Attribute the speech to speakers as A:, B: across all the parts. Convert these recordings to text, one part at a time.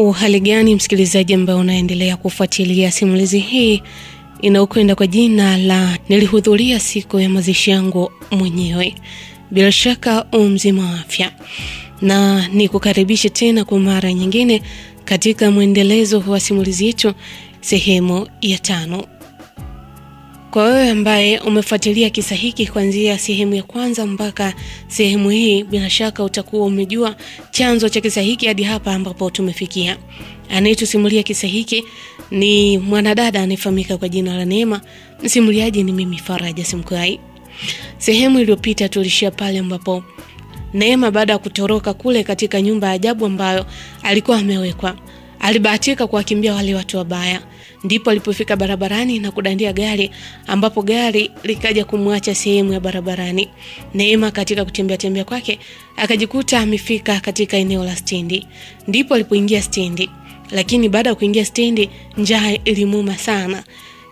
A: Uhali gani msikilizaji ambaye unaendelea kufuatilia simulizi hii inayokwenda kwa jina la nilihudhuria siku ya mazishi yangu mwenyewe. Bila shaka mzima wa afya. Na nikukaribisha tena kwa mara nyingine katika mwendelezo wa simulizi yetu sehemu ya 5. Kwa wewe ambaye umefuatilia kisa hiki kuanzia sehemu ya kwanza mpaka sehemu hii, bila shaka utakuwa umejua chanzo cha kisa hiki hadi hapa ambapo tumefikia. Anayetusimulia kisa hiki ni mwanadada anayefahamika kwa jina la Neema. Msimuliaji ni mimi Faraja Simkai. Sehemu iliyopita tulishia pale ambapo Neema baada ya kutoroka kule katika nyumba ya ajabu ambayo alikuwa amewekwa, alibahatika kuwakimbia wale watu wabaya. Ndipo alipofika barabarani na kudandia gari, ambapo gari likaja kumwacha sehemu ya barabarani. Neema katika kutembea kwake akajikuta amefika katika eneo la stendi. Ndipo alipoingia stendi, lakini baada ya kuingia stendi njaa ilimuuma sana.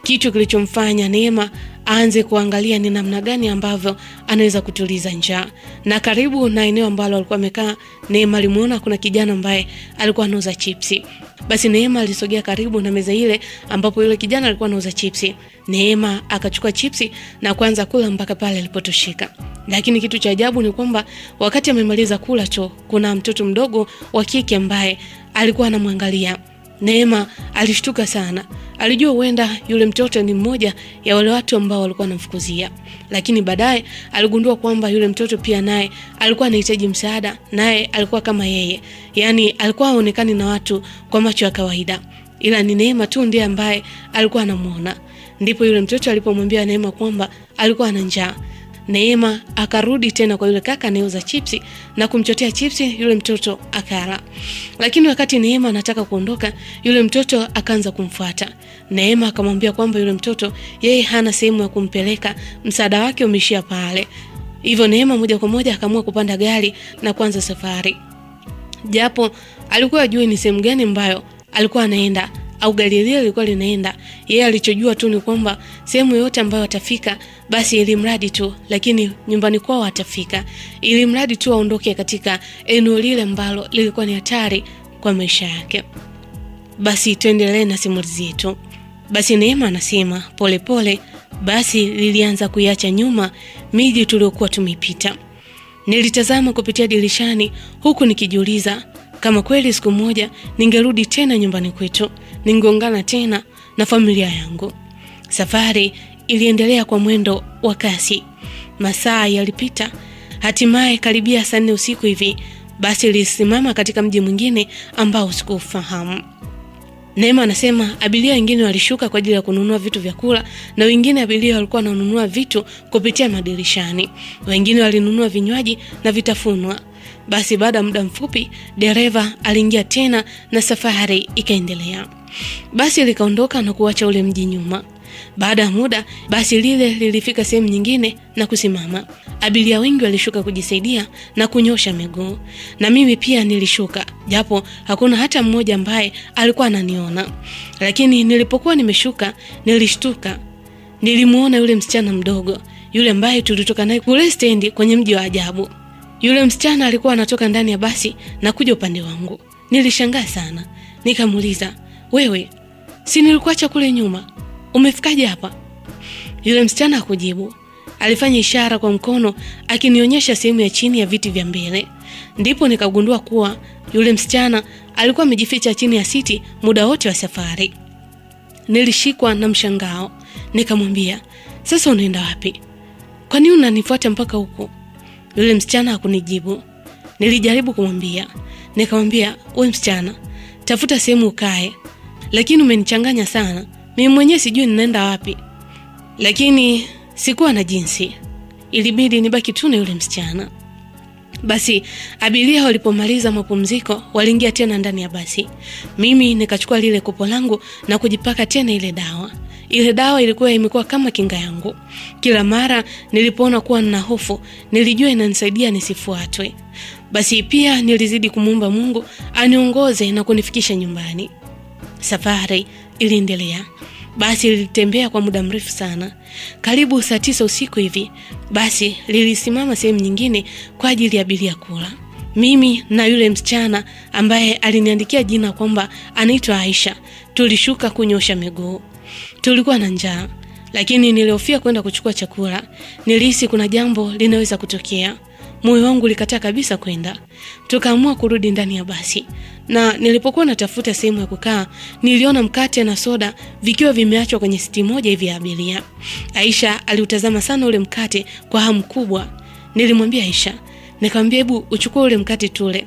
A: Kitu kilichomfanya Neema aanze kuangalia ni namna gani ambavyo anaweza kutuliza njaa. Na karibu na eneo ambalo alikuwa amekaa, Neema alimuona kuna kijana ambaye alikuwa anauza chipsi. Basi Neema alisogea karibu na meza ile ambapo yule kijana alikuwa anauza chipsi. Neema akachukua chipsi na kuanza kula mpaka pale alipotoshika. Lakini kitu cha ajabu ni kwamba wakati amemaliza kula tu, kuna mtoto mdogo wa kike ambaye alikuwa anamwangalia. Neema alishtuka sana. Alijua huenda yule mtoto ni mmoja ya wale watu ambao walikuwa wanamfukuzia. Lakini baadaye aligundua kwamba yule mtoto pia naye alikuwa anahitaji msaada, naye alikuwa kama yeye. Yaani alikuwa haonekani na watu kwa macho ya kawaida, ila ni Neema tu ndiye ambaye alikuwa anamuona. Ndipo yule mtoto alipomwambia Neema kwamba alikuwa ana njaa. Neema akarudi tena kwa yule kaka anayeuza chipsi na kumchotea chipsi yule mtoto akala. Lakini wakati Neema anataka kuondoka, yule mtoto akaanza kumfuata. Neema akamwambia kwamba yule mtoto yeye hana sehemu ya kumpeleka, msaada wake umeishia pale. Hivyo Neema moja kwa moja akaamua kupanda gari na kuanza safari. Japo alikuwa hajui ni sehemu gani ambayo alikuwa anaenda au gari lile lilikuwa linaenda. Yeye alichojua tu ni kwamba sehemu yote ambayo atafika basi ili mradi tu, lakini nyumbani kwao atafika, ili mradi tu aondoke katika eneo lile ambalo lilikuwa ni hatari kwa maisha yake. Basi tuendelee na simulizi yetu. Basi Neema anasema pole basi lilianza kuiacha nyuma miji tuliokuwa tumepita. Nilitazama kupitia dirishani huku nikijiuliza kama kweli siku moja ningerudi tena nyumbani kwetu, ningeungana tena na familia yangu. Safari iliendelea kwa mwendo wa kasi. Masaa yalipita, hatimaye karibia saa 4 usiku hivi basi lilisimama katika mji mwingine ambao sikufahamu. Neema anasema abiria wengine walishuka kwa ajili ya kununua vitu vya kula, na wengine abiria walikuwa wananunua vitu kupitia madirishani. Wengine walinunua vinywaji na vitafunwa. Basi baada muda mfupi dereva aliingia tena na safari ikaendelea. Basi likaondoka na kuacha ule mji nyuma. Baada ya muda basi lile lilifika sehemu nyingine na kusimama. Abiria wengi walishuka kujisaidia na kunyosha miguu. Na mimi pia nilishuka, japo hakuna hata mmoja ambaye alikuwa ananiona. Lakini nilipokuwa nimeshuka nilishtuka. Nilimuona yule msichana mdogo, yule ambaye tulitoka naye kule stendi kwenye mji wa ajabu. Yule msichana alikuwa anatoka ndani ya basi na kuja upande wangu. Nilishangaa sana. Nikamuuliza, "Wewe, si nilikuacha kule nyuma? Umefikaje hapa?" Yule msichana hakujibu. Alifanya ishara kwa mkono akinionyesha sehemu ya chini ya viti vya mbele. Ndipo nikagundua kuwa yule msichana alikuwa amejificha chini ya siti muda wote wa safari. Nilishikwa na mshangao. Nikamwambia, "Sasa unaenda wapi? Kwa nini unanifuata mpaka huko?" Yule msichana hakunijibu. Nilijaribu kumwambia. Nikamwambia, "Wewe msichana, tafuta sehemu ukae. Lakini umenichanganya sana. Mimi mwenyewe sijui ninaenda wapi." Lakini sikuwa na jinsi. Ilibidi nibaki tu na yule msichana. Basi abiria walipomaliza mapumziko waliingia tena ndani ya basi. Mimi nikachukua lile kopo langu na kujipaka tena ile dawa. Ile dawa ilikuwa imekuwa kama kinga yangu. Kila mara nilipoona kuwa nina hofu, nilijua inanisaidia nisifuatwe. Basi pia nilizidi kumuomba Mungu aniongoze na kunifikisha nyumbani. Safari iliendelea. Basi lilitembea kwa muda mrefu sana. Karibu saa 9 usiku hivi, basi lilisimama sehemu nyingine kwa ajili ya abiria kula. Mimi na yule msichana ambaye aliniandikia jina kwamba anaitwa Aisha tulishuka kunyosha miguu. Tulikuwa na njaa, lakini nilihofia kwenda kuchukua chakula. Nilihisi kuna jambo linaweza kutokea. Moyo wangu ulikataa kabisa kwenda. Tukaamua kurudi ndani ya basi. Na nilipokuwa natafuta sehemu ya kukaa, niliona mkate na soda vikiwa vimeachwa kwenye siti moja hivi ya abiria. Aisha aliutazama sana ule mkate kwa hamu kubwa. Nilimwambia Aisha, nikamwambia hebu uchukue ule mkate tule.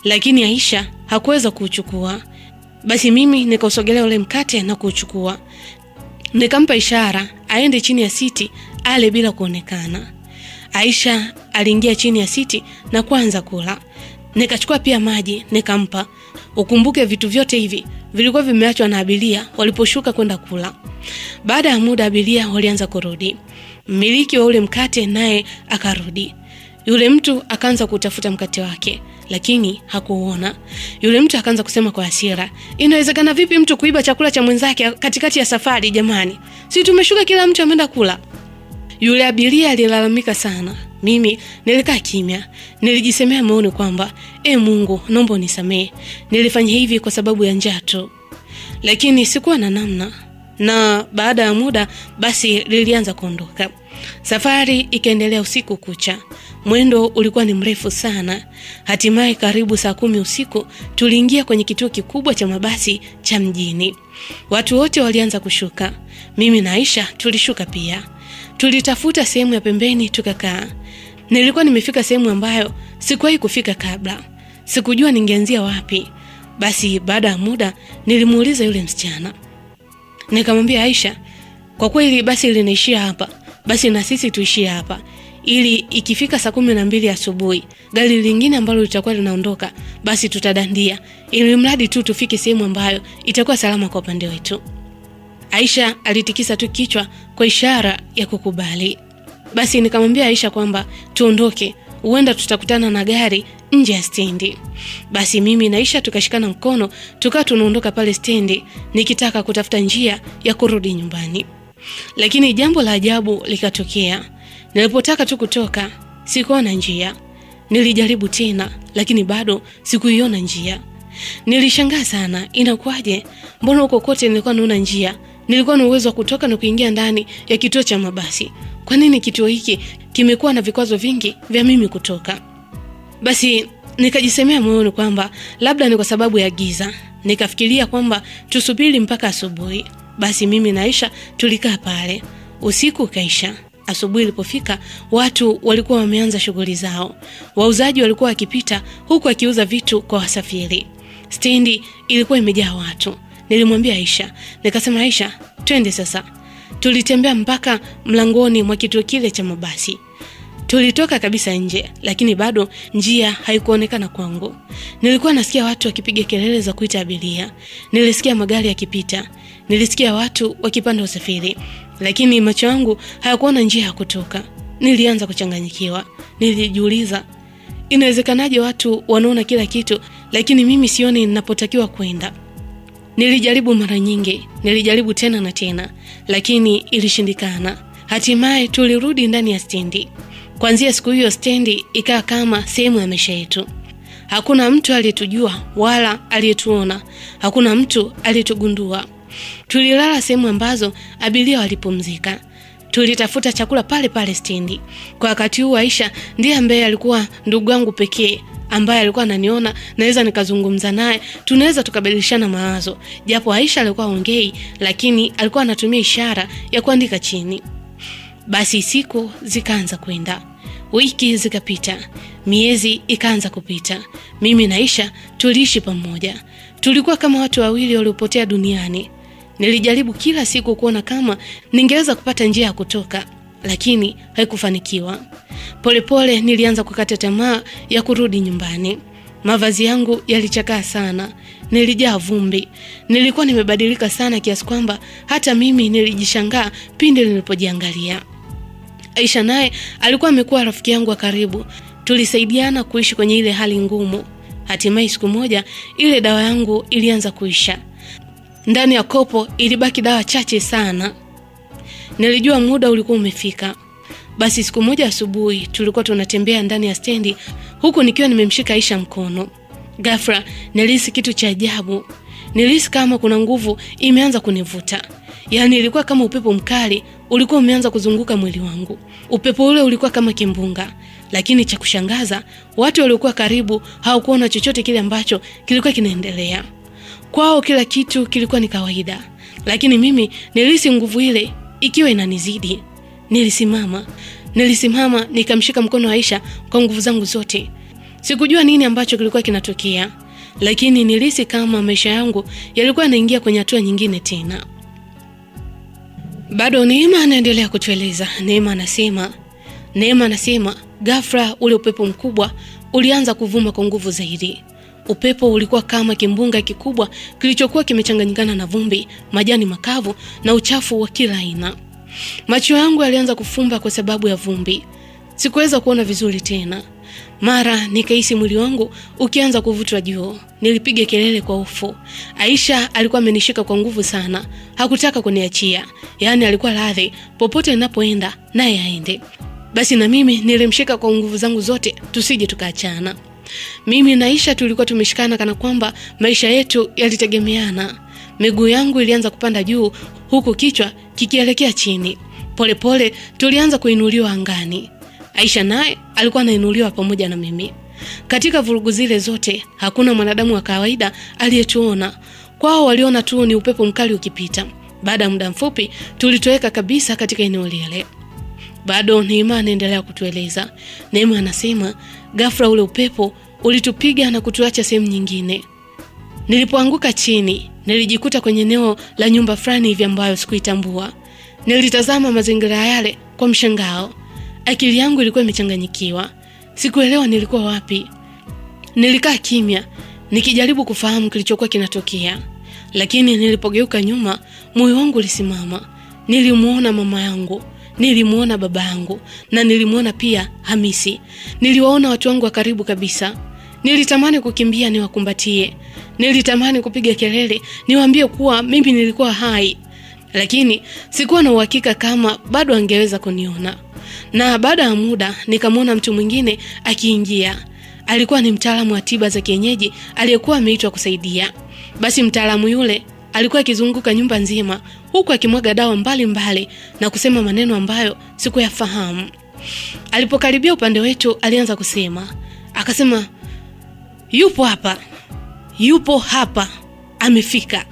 A: Lakini Aisha hakuweza kuuchukua. Basi mimi nikausogelea ule mkate na kuuchukua. Nikampa ishara aende chini ya siti ale bila kuonekana. Aisha aliingia chini ya siti na kuanza kula. Nikachukua pia maji nikampa. Ukumbuke vitu vyote hivi vilikuwa vimeachwa na abiria waliposhuka kwenda kula. Baada ya muda abiria walianza kurudi. Mmiliki wa ule mkate naye akarudi. Yule mtu akaanza kutafuta mkate wake, lakini hakuuona. Yule mtu akaanza kusema kwa hasira, inawezekana vipi mtu kuiba chakula cha mwenzake katikati ya safari jamani? Si tumeshuka kila mtu ameenda kula. Yule abiria alilalamika sana. Mimi nilikaa kimya. Nilijisemea moyoni kwamba, Mungu, naomba unisamehe. Nilifanya hivi kwa sababu ya njaa tu. Lakini sikuwa na namna. Na baada ya muda basi lilianza kuondoka. Safari ikaendelea usiku kucha. Mwendo ulikuwa ni mrefu sana. Hatimaye karibu saa 10 usiku tuliingia kwenye kituo kikubwa cha mabasi cha mjini. Watu wote walianza kushuka. Mimi na Aisha tulishuka pia. Tulitafuta sehemu ya pembeni tukakaa. Nilikuwa nimefika sehemu ambayo sikuwahi kufika kabla. Sikujua ningeanzia wapi. Basi baada ya muda nilimuuliza yule msichana. Nikamwambia Aisha, kwa kweli basi linaishia hapa. Basi na sisi tuishie hapa. Ili ikifika saa 12 asubuhi, gari lingine ambalo litakuwa linaondoka, basi tutadandia. Ili mradi tu tufike sehemu ambayo itakuwa salama kwa upande wetu. Aisha alitikisa tu kichwa kwa ishara ya kukubali. Basi nikamwambia Aisha kwamba tuondoke, huenda tutakutana na gari nje ya stendi. Basi mimi na Aisha tukashikana mkono, tukawa tunaondoka pale stendi nikitaka kutafuta njia ya kurudi nyumbani. Lakini jambo la ajabu likatokea. Nilipotaka tu kutoka, sikuona njia. Nilijaribu tena, lakini bado sikuiona njia. Nilishangaa sana, inakuwaje? Mbona huko kote nilikuwa naona njia? Nilikuwa na uwezo wa kutoka na kuingia ndani ya kituo cha mabasi. Kwa nini kituo hiki kimekuwa na vikwazo vingi vya mimi kutoka? Basi nikajisemea moyoni kwamba labda ni kwa sababu ya giza. Nikafikiria kwamba tusubiri mpaka asubuhi. Basi mimi na Aisha tulikaa pale. Usiku ukaisha. Asubuhi ilipofika, watu walikuwa wameanza shughuli zao. Wauzaji walikuwa wakipita huku akiuza vitu kwa wasafiri. Stendi ilikuwa imejaa watu. Nilimwambia Aisha, nikasema Aisha, twende sasa. Tulitembea mpaka mlangoni mwa kituo kile cha mabasi. Tulitoka kabisa nje, lakini bado njia haikuonekana kwangu. Nilikuwa nasikia watu wakipiga kelele za kuita abiria. Nilisikia magari yakipita. Nilisikia watu wakipanda usafiri. Lakini macho yangu hayakuona njia ya kutoka. Nilianza kuchanganyikiwa. Nilijiuliza, inawezekanaje watu wanaona kila kitu, lakini mimi sioni ninapotakiwa kwenda? Nilijaribu mara nyingi, nilijaribu tena na tena, lakini ilishindikana. Hatimaye tulirudi ndani ya stendi. Kuanzia siku hiyo stendi ikawa kama sehemu ya maisha yetu. Hakuna mtu aliyetujua wala aliyetuona. Hakuna mtu aliyetugundua. Tulilala sehemu ambazo abiria walipumzika. Tulitafuta chakula pale pale stendi. Kwa wakati huu Aisha ndiye ambaye alikuwa ndugu yangu pekee ambaye alikuwa ananiona naweza nikazungumza naye, tunaweza tukabadilishana mawazo. Japo Aisha alikuwa ongei, lakini alikuwa anatumia ishara ya kuandika chini. Basi siku zikaanza kwenda. Wiki zikapita. Miezi ikaanza kupita. Mimi na Aisha tuliishi pamoja. Tulikuwa kama watu wawili waliopotea duniani. Nilijaribu kila siku kuona kama ningeweza kupata njia ya kutoka, lakini haikufanikiwa. Polepole nilianza kukata tamaa ya kurudi nyumbani. Mavazi yangu yalichakaa sana. Nilijaa vumbi. Nilikuwa nimebadilika sana kiasi kwamba hata mimi nilijishangaa pindi nilipojiangalia. Aisha naye alikuwa amekuwa rafiki yangu wa karibu. Tulisaidiana kuishi kwenye ile hali ngumu. Hatimaye siku moja ile dawa yangu ilianza kuisha. Ndani ya kopo ilibaki dawa chache sana. Nilijua muda ulikuwa umefika. Basi siku moja asubuhi tulikuwa tunatembea ndani ya stendi, huku nikiwa nimemshika Aisha mkono. Ghafla nilihisi kitu cha ajabu. Nilihisi kama kuna nguvu imeanza kunivuta. Yaani ilikuwa kama upepo mkali ulikuwa umeanza kuzunguka mwili wangu. Upepo ule ulikuwa kama kimbunga, lakini cha kushangaza watu waliokuwa karibu hawakuona chochote kile ambacho kilikuwa kinaendelea. Kwao kila kitu kilikuwa ni kawaida, lakini mimi nilihisi nguvu ile ikiwa inanizidi. Nilisimama nikamshika mkono wa Aisha kwa nguvu zangu zote. Sikujua nini ambacho kilikuwa kinatokea, lakini nilihisi kama maisha yangu yalikuwa yanaingia kwenye hatua nyingine tena. Bado Neema anaendelea kutueleza. Neema anasema ghafla ule upepo mkubwa ulianza kuvuma kwa nguvu zaidi. Upepo ulikuwa kama kimbunga kikubwa kilichokuwa kimechanganyikana na vumbi, majani makavu na uchafu wa kila aina. Macho yangu yalianza kufumba kwa sababu ya vumbi. Sikuweza kuona vizuri tena. Mara nikahisi mwili wangu ukianza kuvutwa juu. Nilipiga kelele kwa hofu. Aisha alikuwa amenishika kwa nguvu sana. Hakutaka kuniachia. Yaani alikuwa radhi popote ninapoenda naye aende. Basi na mimi nilimshika kwa nguvu zangu zote tusije tukaachana. Mimi na Aisha tulikuwa tumeshikana kana kwamba maisha yetu yalitegemeana. Miguu yangu ilianza kupanda juu huku kichwa kikielekea chini. Polepole tulianza kuinuliwa angani. Aisha naye alikuwa anainuliwa pamoja na mimi. Katika vurugu zile zote hakuna mwanadamu wa kawaida aliyetuona. Kwao waliona tu ni upepo mkali ukipita. Baada ya muda mfupi tulitoweka kabisa katika eneo lile. Bado Neema anaendelea kutueleza. Neema anasema ghafla ule upepo ulitupiga na kutuacha sehemu nyingine. Nilipoanguka chini nilijikuta kwenye eneo la nyumba fulani hivi ambayo sikuitambua. Nilitazama mazingira yale kwa mshangao. Akili yangu ilikuwa imechanganyikiwa. Sikuelewa nilikuwa wapi. Nilikaa kimya nikijaribu kufahamu kilichokuwa kinatokea. Lakini nilipogeuka nyuma, moyo wangu ulisimama. Nilimuona mama yangu, nilimuona baba yangu, na nilimuona pia Hamisi. Niliwaona watu wangu wa karibu kabisa. Nilitamani kukimbia niwakumbatie. Nilitamani kupiga kelele niwaambie kuwa mimi nilikuwa hai. Lakini sikuwa na uhakika kama bado angeweza kuniona. Na baada ya muda nikamwona mtu mwingine akiingia. Alikuwa ni mtaalamu wa tiba za kienyeji aliyekuwa ameitwa kusaidia. Basi mtaalamu yule alikuwa akizunguka nyumba nzima huku akimwaga dawa mbalimbali na kusema maneno ambayo sikuyafahamu. Alipokaribia upande wetu alianza kusema. Akasema, Yupo hapa. Amefika."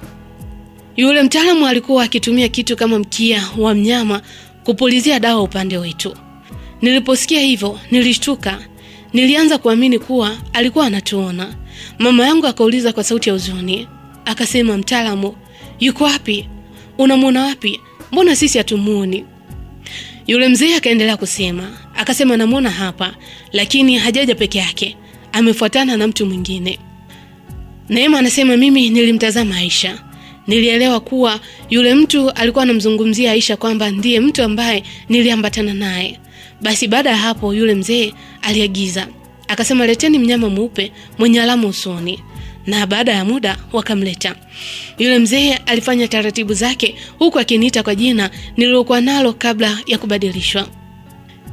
A: Yule mtaalamu alikuwa akitumia kitu kama mkia wa mnyama kupulizia dawa upande wetu. Niliposikia hivyo nilishtuka. Nilianza kuamini kuwa alikuwa anatuona. Mama yangu akauliza kwa sauti ya huzuni. Akasema, "Mtaalamu, yuko wapi? Unamuona wapi? Mbona sisi hatumuoni?" Yule mzee akaendelea kusema. Akasema, "Namuona hapa, lakini hajaja peke yake. Amefuatana na mtu mwingine." Neema anasema mimi nilimtazama Aisha. Nilielewa kuwa yule mtu alikuwa anamzungumzia Aisha kwamba ndiye mtu ambaye niliambatana naye. Basi baada ya hapo yule mzee aliagiza. Akasema, "Leteni mnyama mweupe mwenye alama usoni." Na baada ya muda wakamleta. Yule mzee alifanya taratibu zake huku akiniita kwa jina nililokuwa nalo kabla ya kubadilishwa.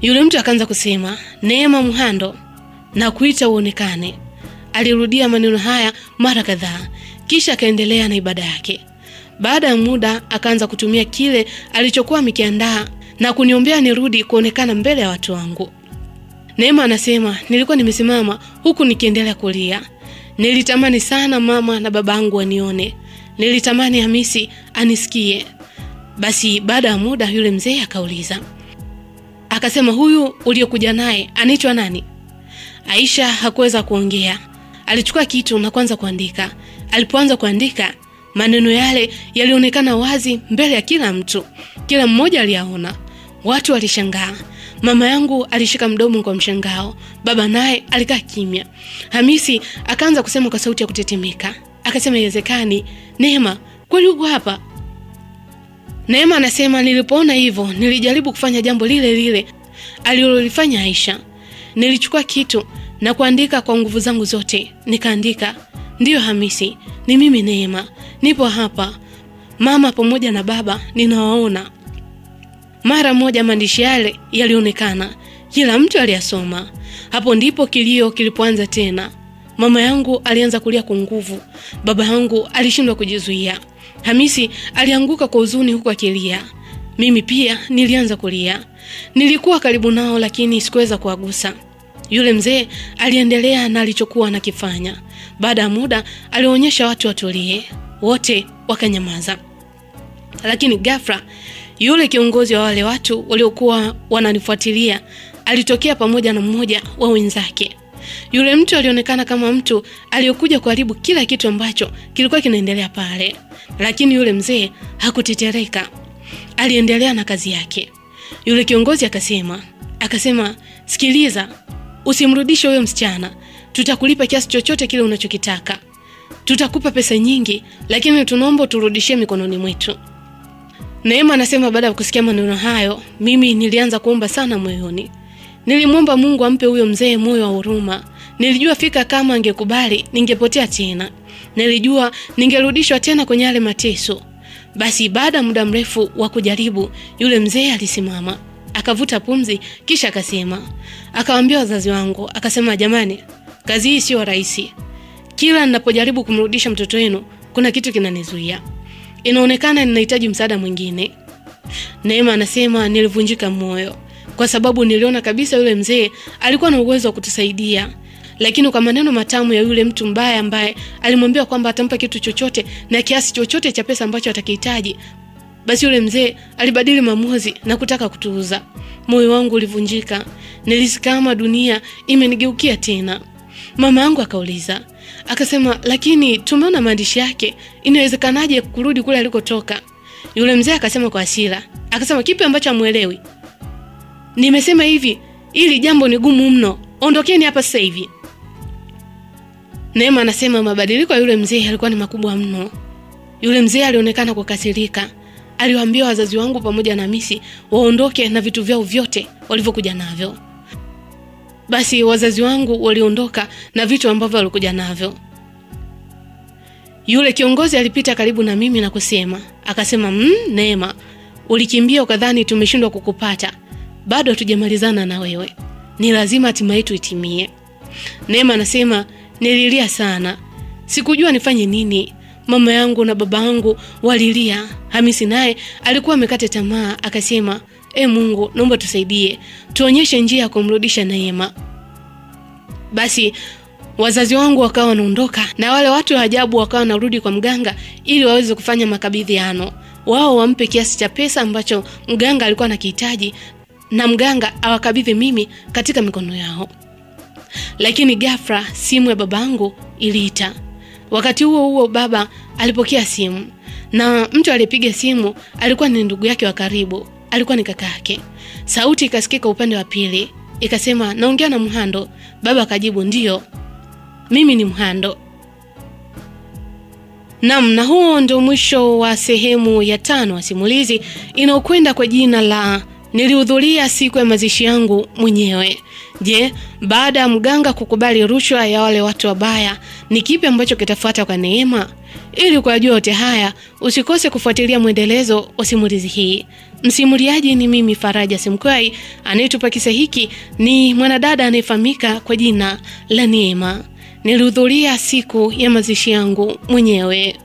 A: Yule mtu akaanza kusema, "Neema Muhando, na kuita uonekane." Alirudia maneno haya mara kadhaa, kisha akaendelea na ibada yake. Baada ya muda akaanza kutumia kile alichokuwa amekiandaa na kuniombea nirudi kuonekana mbele ya watu wangu. Neema anasema nilikuwa nimesimama huku nikiendelea kulia. Nilitamani sana mama na babangu wanione. Nilitamani Hamisi anisikie. Basi baada ya muda yule mzee akauliza. Akasema, "Huyu uliokuja naye anaitwa nani?" Aisha hakuweza kuongea. Alichukua kitu na kuanza kuandika. Alipoanza kuandika, maneno yale yalionekana wazi mbele ya kila mtu. Kila mmoja aliyaona. Watu walishangaa. Mama yangu alishika mdomo kwa mshangao. Baba naye alikaa kimya. Hamisi akaanza kusema kwa sauti ya kutetemeka. Akasema, "Haiwezekani. Neema, kweli uko hapa?" Neema anasema nilipoona hivyo nilijaribu kufanya jambo lile lile alilolifanya Aisha. Nilichukua kitu na kuandika kwa nguvu zangu zote. Nikaandika, "Ndiyo Hamisi, ni mimi Neema. Nipo hapa. Mama pamoja na baba ninawaona." Mara moja maandishi yale yalionekana, kila mtu aliyasoma. Hapo ndipo kilio kilipoanza tena. Mama yangu alianza kulia kwa nguvu. Baba yangu alishindwa kujizuia. Hamisi alianguka kwa huzuni huku akilia. Mimi pia nilianza kulia. Nilikuwa karibu nao lakini sikuweza kuwagusa. Yule mzee aliendelea na alichokuwa anakifanya. Baada ya muda alionyesha watu watulie. Wote wakanyamaza. Lakini ghafla yule kiongozi wa wale watu waliokuwa wananifuatilia alitokea pamoja na mmoja wa wenzake. Yule mtu alionekana kama mtu aliyokuja kuharibu kila kitu ambacho kilikuwa kinaendelea pale. Lakini yule mzee hakutetereka. Aliendelea na kazi yake. Yule kiongozi akasema, "Sikiliza, usimrudishe huyo msichana. Tutakulipa kiasi chochote kile unachokitaka. Tutakupa pesa nyingi, lakini tunaomba turudishie mikononi mwetu." Neema anasema baada ya kusikia maneno hayo, mimi nilianza kuomba sana moyoni. Nilimwomba Mungu ampe huyo mzee moyo wa huruma. Nilijua fika kama angekubali ningepotea tena. Nilijua ningerudishwa tena kwenye yale mateso. Basi baada ya muda mrefu wa kujaribu, yule mzee alisimama, akavuta pumzi kisha akawaambia wazazi wangu, akasema, "Jamani, kazi hii sio rahisi. Kila ninapojaribu kumrudisha mtoto wenu, kuna kitu kinanizuia. Inaonekana ninahitaji msaada mwingine." Neema anasema nilivunjika moyo kwa sababu niliona kabisa yule mzee alikuwa na uwezo wa kutusaidia. Lakini kwa maneno matamu ya yule mtu mbaya ambaye alimwambia kwamba atampa kitu chochote na kiasi chochote cha pesa ambacho atakihitaji, basi yule mzee alibadili maamuzi na kutaka kutuuza. Moyo wangu ulivunjika. Nilisikia kama dunia imenigeukia tena. Mama yangu akauliza, akasema, "Lakini tumeona maandishi yake, inawezekanaje kurudi kule alikotoka?" Yule mzee akasema kwa hasira, akasema, "Kipi ambacho hamuelewi? Nimesema hivi, ili jambo ni gumu mno. Ondokeni hapa sasa hivi." Neema anasema mabadiliko ya yule mzee yalikuwa ni makubwa mno. Yule mzee alionekana kukasirika. Aliwaambia wazazi wangu pamoja na Hamisi waondoke na vitu vyao vyote walivyokuja navyo. Basi wazazi wangu waliondoka na vitu ambavyo walikuja navyo. Yule kiongozi alipita karibu na mimi na akasema, "Neema, ulikimbia ukadhani tumeshindwa kukupata. Bado hatujamalizana na wewe. Ni lazima hatima yetu itimie." Neema anasema nililia sana. Sikujua nifanye nini. Mama yangu na baba yangu walilia. Hamisi naye alikuwa amekata tamaa, akasema, Mungu, naomba tusaidie. Tuonyeshe njia ya kumrudisha Neema." Basi wazazi wangu wakawa wanaondoka na wale watu wa ajabu wakawa wanarudi kwa mganga ili waweze kufanya makabidhiano. Wao wampe kiasi cha pesa ambacho mganga alikuwa anakihitaji na mganga awakabidhi mimi katika mikono yao. Lakini ghafla simu ya babangu iliita. Wakati huo baba alipokea simu, na mtu aliyepiga simu alikuwa ni ndugu yake wa karibu, alikuwa ni kaka yake. Sauti ikasikika upande wa pili, ikasema, "Naongea na Mhando." Baba akajibu, "Ndio, mimi ni Mhando." Na huo ndio mwisho wa sehemu ya 5 wa simulizi inayokwenda kwa jina la Nilihudhuria siku ya mazishi yangu mwenyewe. Je, baada ya mganga kukubali rushwa ya wale watu wabaya, ni kipi ambacho kitafuata kwa Neema? Ili kujua yote haya, usikose kufuatilia mwendelezo wa simulizi hii. Msimuliaji ni mimi Faraja Simkwai, anayetupa kisa hiki ni mwanadada anayefahamika kwa jina la Neema. Nilihudhuria siku ya mazishi yangu mwenyewe.